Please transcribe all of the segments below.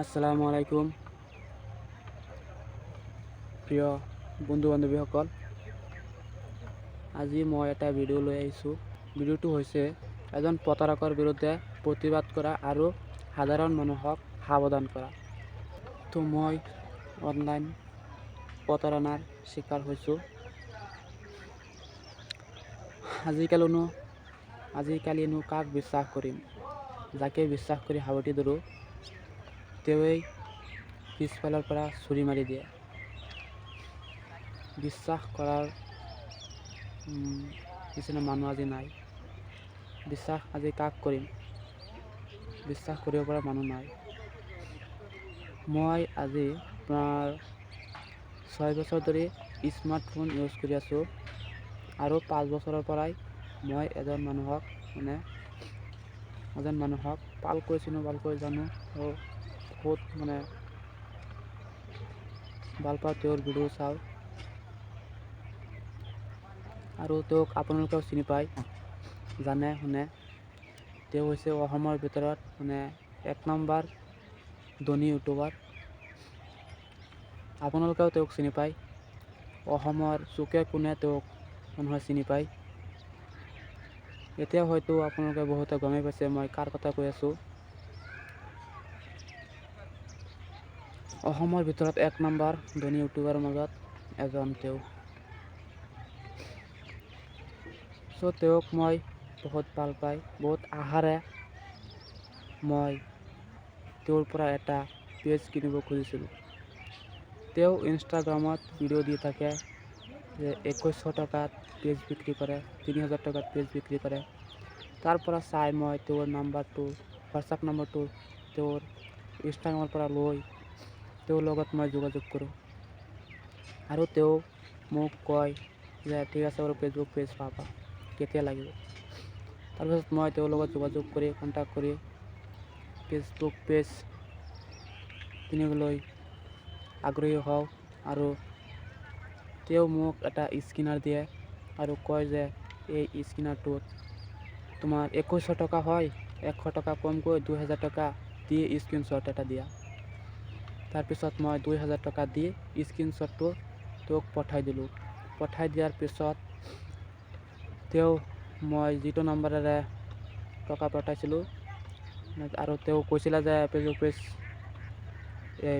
আসসালামু আলাইকুম প্ৰিয় বন্ধু বান্ধৱীসকল। আজি মই এটা ভিডিঅ' লৈ আহিছোঁ। ভিডিঅ'টো হৈছে এজন প্ৰতাৰকৰ বিৰুদ্ধে প্ৰতিবাদ কৰা আৰু সাধাৰণ মানুহক সাৱধান কৰা। তো মই অনলাইন প্ৰতাৰণাৰ শিকাৰ হৈছোঁ। আজিকালিনো কাক বিশ্বাস কৰিম? যাকে বিশ্বাস কৰি সাৱটি ধৰোঁ তেওঁৱেই পিছফালৰ পৰা ছুৰী মাৰি দিয়ে। বিশ্বাস কৰাৰ নিচিনা মানুহ আজি নাই। বিশ্বাস আজি কাক কৰিম? বিশ্বাস কৰিব পৰা মানুহ নাই। মই আজি আপোনাৰ 6 বছৰ ধৰি স্মাৰ্টফোন ইউজ কৰি আছোঁ আৰু 5 বছৰৰ পৰাই মই এজন মানুহক ভালকৈ চিনো, ভালকৈ জানো আৰু বহুত ভাল পাওঁ। তেওঁৰ ভিডিঅ' চাওঁ আৰু তেওঁক আপোনালোকেও চিনি পায়, জানে শুনে। তেওঁ হৈছে অসমৰ ভিতৰত 1 নম্বৰ ধনী ইউটিউবাৰ। আপোনালোকেও তেওঁক চিনি পায়। অসমৰ চুকে কোণে তেওঁক মানুহে চিনি পায়। এতিয়া হয়তো আপোনালোকে বহুতে গমেই পাইছে মই কাৰ কথা কৈ আছোঁ। অসমৰ ভিতৰত 1 নম্বৰ ধনী ইউটিউবাৰৰ মাজত এজন তেওঁ। তেওঁক মই বহুত ভাল পাই, বহুত আশাৰে মই তেওঁৰ পৰা এটা পেজ কিনিব খুজিছিলোঁ। তেওঁ ইনষ্টাগ্ৰামত ভিডিঅ' দি থাকে যে 2100 টকাত পেজ বিক্ৰী কৰে, 3000 টকাত পেজ বিক্ৰী কৰে। তাৰ পৰা চাই মই তেওঁৰ হোৱাটছআপ নম্বৰটো তেওঁৰ ইনষ্টাগ্ৰামৰ পৰা লৈ তেওঁৰ লগত মই যোগাযোগ কৰোঁ আৰু তেওঁ মোক কয় যে ঠিক আছে বাৰু, ফেচবুক পেজ পাবা, কেতিয়া লাগিব। তাৰপিছত মই তেওঁৰ লগত যোগাযোগ কৰি কণ্টেক্ট কৰি ফেচবুক পেজ কিনিবলৈ আগ্ৰহী হওঁ আৰু তেওঁ মোক এটা স্কেনাৰ দিয়ে আৰু কয় যে এই স্কেনাৰটোত তোমাৰ 2100 টকা হয়, 100 টকা কমকৈ 2000 টকা দি স্ক্ৰীনশ্বট এটা দিয়া। তাৰপিছত মই 2000 টকা দি স্ক্ৰীনশ্বটটো তেওঁক পঠাই দিলোঁ। পঠাই দিয়াৰ পিছত মই যিটো নম্বৰেৰে টকা পঠাইছিলোঁ আৰু তেওঁ কৈছিলে যে Facebook page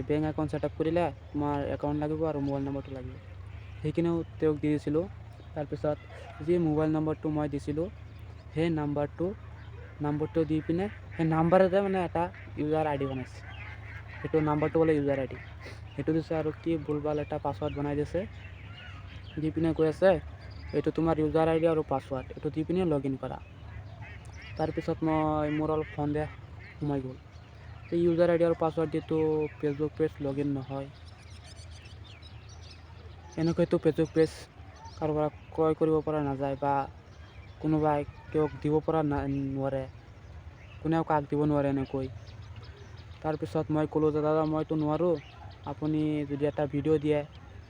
bank account setup কৰিলে তোমাৰ একাউণ্ট লাগিব আৰু মোবাইল নম্বৰটো লাগিব। সেইখিনিও তেওঁক দি দিছিলোঁ। তাৰপিছত যি মোবাইল নম্বৰটো মই দিছিলোঁ সেই নাম্বাৰটো দি পিনে সেই নাম্বাৰতে এটা ইউজাৰ আই ডি বনাইছে। সেইটো নাম্বাৰটো বোলে ইউজাৰ আই ডি, সেইটো দিছে আৰু কি ভুলভাল এটা পাছৱাৰ্ড বনাই দিছে। দি পিনে কৈ আছে এইটো তোমাৰ ইউজাৰ আই ডি আৰু পাছৱাৰ্ড, এইটো দি পিনে লগ ইন কৰা। তাৰপিছত মোৰ অলপ সন্দেহ সোমাই গ'ল। এই ইউজাৰ আই ডি আৰু পাছৱাৰ্ড দিটো ফেচবুক পেজ লগ ইন নহয়। এনেকৈতো ফেচবুক পেজ কাৰোবাৰ ক্ৰয় কৰিব পৰা নাযায় বা কোনোবাই তেওঁক দিব পৰা নোৱাৰে, কোনেও কাক দিব নোৱাৰে এনেকৈ। তাৰপিছত মই ক'লোঁ যে দাদা মইতো নোৱাৰোঁ, আপুনি যদি এটা ভিডিঅ' দিয়ে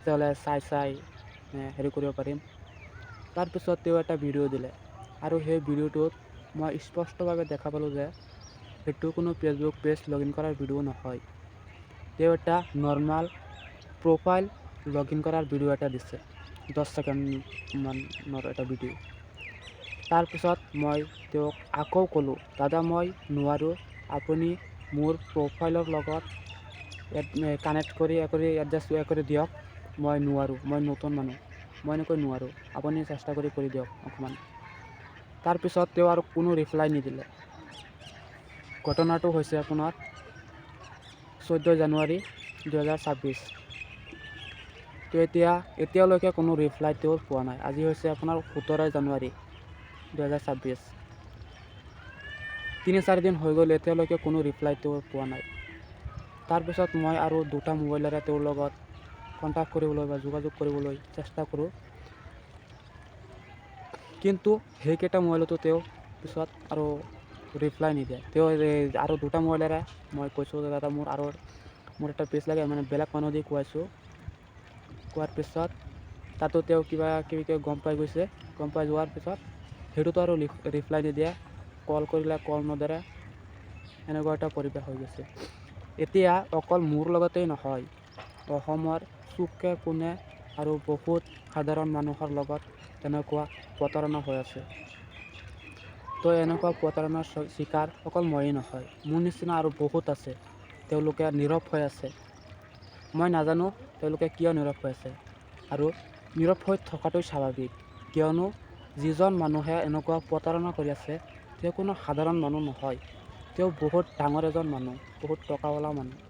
তেতিয়াহ'লে চাই হেৰি কৰিব পাৰিম। তাৰপিছত তেওঁ এটা ভিডিঅ' দিলে আৰু সেই ভিডিঅ'টোত মই স্পষ্টভাৱে দেখা পালোঁ যে সেইটো কোনো ফেচবুক পেজ লগ ইন কৰাৰ ভিডিঅ' নহয়। তেওঁ এটা নৰ্মেল প্ৰফাইল লগ ইন কৰাৰ ভিডিঅ' এটা দিছে, 10 ছেকেণ্ডমানৰ এটা ভিডিঅ'। তাৰপিছত মই তেওঁক আকৌ ক'লোঁ দাদা মই নোৱাৰোঁ, আপুনি মোৰ প্ৰফাইলৰ লগত কানেক্ট কৰি এডজাষ্ট কৰি দিয়ক। মই নোৱাৰোঁ, মই নতুন মানুহ, মই এনেকৈ নোৱাৰোঁ, আপুনি চেষ্টা কৰি দিয়ক অকণমান। তাৰপিছত তেওঁ আৰু কোনো ৰিপ্লাই নিদিলে। ঘটনাটো হৈছে আপোনাৰ 14 জানুৱাৰী 2026। তো এতিয়ালৈকে কোনো ৰিপ্লাই তেওঁৰ পোৱা নাই। আজি হৈছে আপোনাৰ 17 জানুৱাৰী 2026। 3-4 দিন হৈ গ'ল, এতিয়ালৈকে কোনো ৰিপ্লাই তেওঁৰ পোৱা নাই। তাৰপিছত মই আৰু 2টা মোবাইলেৰে তেওঁৰ লগত কণ্টেক্ট কৰিবলৈ বা যোগাযোগ কৰিবলৈ চেষ্টা কৰোঁ, কিন্তু সেইকেইটা মোবাইলতো তেওঁ পিছত আৰু ৰিপ্লাই নিদিয়ে। তেওঁ আৰু 2টা মোবাইলেৰে মই কৈছোঁ যে দাদা মোৰ এটা পেজ লাগে, বেলেগ মানুহ দি কোৱাৰ পিছত তাতো তেওঁ কিবা কিবিকৈ গম পাই গৈছে। গম পাই যোৱাৰ পিছত সেইটোতো আৰু ৰিপ্লাই নিদিয়ে, কল কৰিলে কল নধৰে, এনেকুৱা এটা পৰিৱেশ হৈ গৈছে। এতিয়া অকল মোৰ লগতেই নহয়, অসমৰ চুকে কোণে আৰু বহুত সাধাৰণ মানুহৰ লগত এনেকুৱা প্ৰতাৰণা হৈ আছে। তো এনেকুৱা প্ৰতাৰণাৰ চিকাৰ অকল ময়েই নহয়, মোৰ নিচিনা আৰু বহুত আছে। তেওঁলোকে নীৰৱ হৈ আছে। মই নাজানো তেওঁলোকে কিয় নীৰৱ হৈ আছে, আৰু নীৰৱ হৈ থকাটোই স্বাভাৱিক, কিয়নো যিজন মানুহে এনেকুৱা প্ৰতাৰণা কৰি আছে তেওঁ কোনো সাধাৰণ মানুহ নহয়। তেওঁ বহুত ডাঙৰ এজন মানুহ, বহুত টকাৱালা মানুহ।